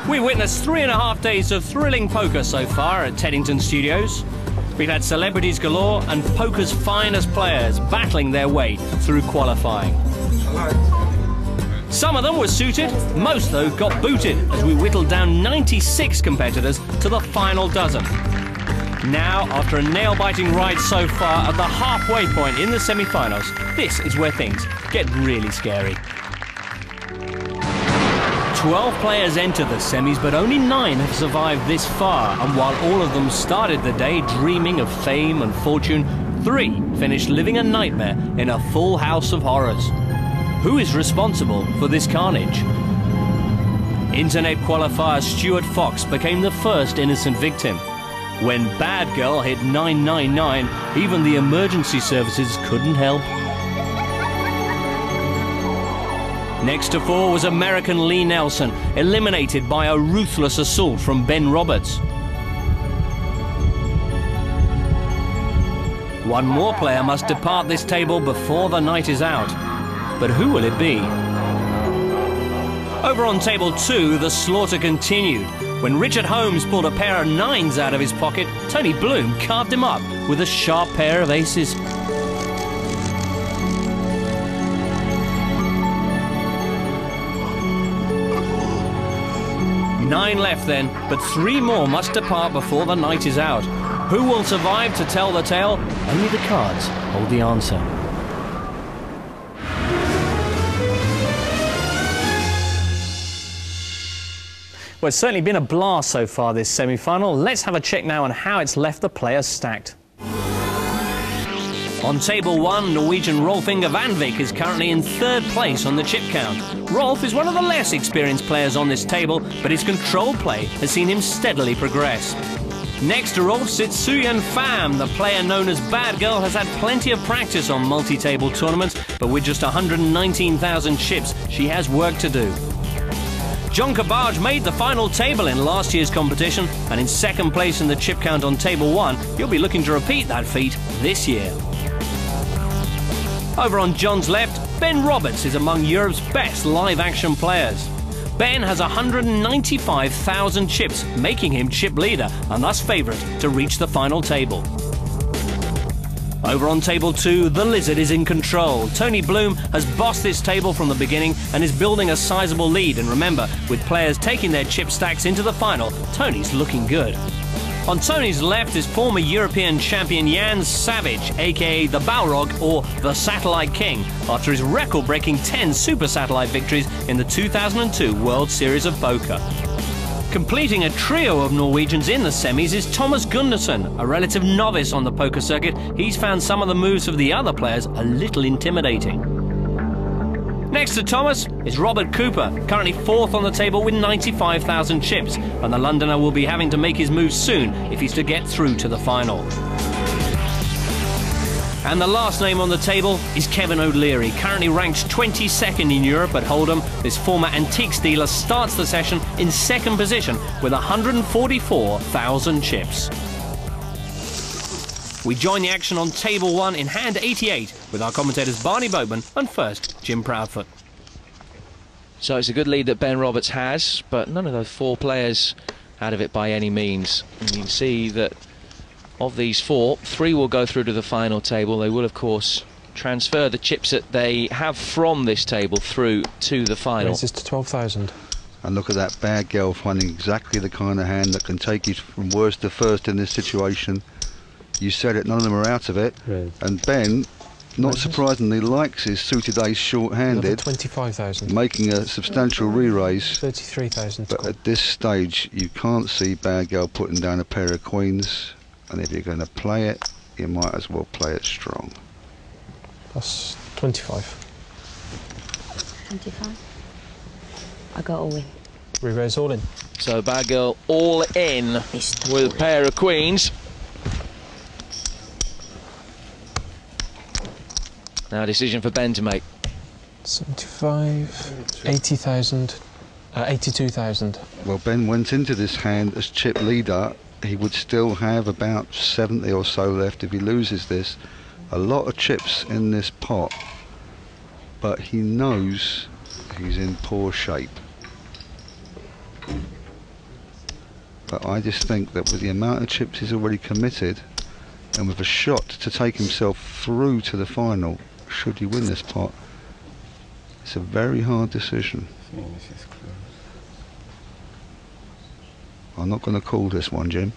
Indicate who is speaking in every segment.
Speaker 1: We witnessed 3.5 days of thrilling poker so far at Teddington Studios. We've had celebrities galore and poker's finest players battling their way through qualifying. Some of them were suited, most though got booted as we whittled down 96 competitors to the final dozen. Now, after a nail-biting ride so far at the halfway point in the semi-finals, this is where things get really scary. 12 players enter the semis, but only 9 have survived this far, and while all of them started the day dreaming of fame and fortune, 3 finished living a nightmare in a full house of horrors. Who is responsible for this carnage? Internet qualifier Stuart Fox became the first innocent victim. When Bad Girl hit 999, even the emergency services couldn't help. Next to 4 was American Lee Nelson, eliminated by a ruthless assault from Ben Roberts. One more player must depart this table before the night is out. But who will it be? Over on table 2, the slaughter continued. When Richard Holmes pulled a pair of 9s out of his pocket, Tony Bloom carved him up with a sharp pair of aces. Nine left then, but 3 more must depart before the night is out. Who will survive to tell the tale? Only the cards hold the answer. Well, it's certainly been a blast so far, this semi-final. Let's have a check now on how it's left the players stacked. On table 1, Norwegian Rolf Inge Vanvik is currently in 3rd place on the chip count. Rolf is one of the less experienced players on this table, but his control play has seen him steadily progress. Next to Rolf sits Suyeon Pham. The player known as Bad Girl has had plenty of practice on multi-table tournaments, but with just 119,000 chips, she has work to do. John Cabage made the final table in last year's competition, and in 2nd place in the chip count on table 1, he'll be looking to repeat that feat this year. Over on John's left, Ben Roberts is among Europe's best live-action players. Ben has 195,000 chips, making him chip leader and thus favourite to reach the final table. Over on table 2, the Lizard is in control. Tony Bloom has bossed this table from the beginning and is building a sizable lead. And remember, with players taking their chip stacks into the final, Tony's looking good. On Tony's left is former European champion Jan Savage, aka the Balrog or the Satellite King, after his record-breaking 10 Super Satellite victories in the 2002 World Series of Poker. Completing a trio of Norwegians in the semis is Thomas Gundersen, a relative novice on the poker circuit. He's found some of the moves of the other players a little intimidating. Next to Thomas is Robert Cooper, currently 4th on the table with 95,000 chips, and the Londoner will be having to make his move soon if he's to get through to the final. And the last name on the table is Kevin O'Leary, currently ranked 22nd in Europe at Hold'em. This former antiques dealer starts the session in 2nd position with 144,000 chips. We join the action on table 1 in hand 88 with our commentators Barney Boatman and first Jim Proudfoot.
Speaker 2: So it's a good lead that Ben Roberts has, but none of those 4 players out of it by any means. And you can see that of these 4, 3 will go through to the final table. They will, of course, transfer the chips that they have from this table through to the final.
Speaker 3: Raises to 12,000.
Speaker 4: And look at that Bad Girl finding exactly the kind of hand that can take you from worst to first in this situation. You said it, none of them are out of it.
Speaker 3: Really?
Speaker 4: And Ben, not surprisingly, likes his suited ace short-handed,
Speaker 3: 25,000,
Speaker 4: making a substantial re-raise.
Speaker 3: 33,000.
Speaker 4: But at this stage, you can't see Bad Girl putting down a pair of queens. And if you're going to play it, you might as well play it strong.
Speaker 3: That's 25.
Speaker 5: 25. I got all in.
Speaker 3: Re-raise all in.
Speaker 2: So Bad Girl all in with a pair of queens. Now a decision for Ben to make.
Speaker 3: 75, 80,000, 82,000.
Speaker 4: Well, Ben went into this hand as chip leader. He would still have about 70 or so left if he loses this. A lot of chips in this pot, but he knows he's in poor shape. But I just think that with the amount of chips he's already committed, and with a shot to take himself through to the final, should he win this pot, it's a very hard decision. I'm not going to call this one, Jim.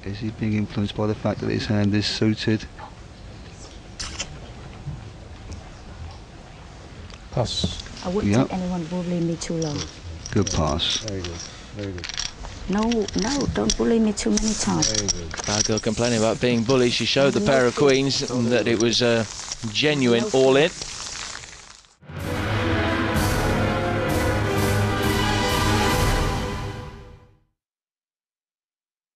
Speaker 4: Is he being influenced by the fact that his hand is suited?
Speaker 3: Pass.
Speaker 5: I wouldn't
Speaker 4: Yep.
Speaker 5: think anyone bully me too long.
Speaker 4: Good pass.
Speaker 6: Very good, very good.
Speaker 5: No, don't bully me too many times.
Speaker 6: Very good.
Speaker 2: Bad girl complaining about being bullied. She showed the pair of queens that it was a genuine all-in.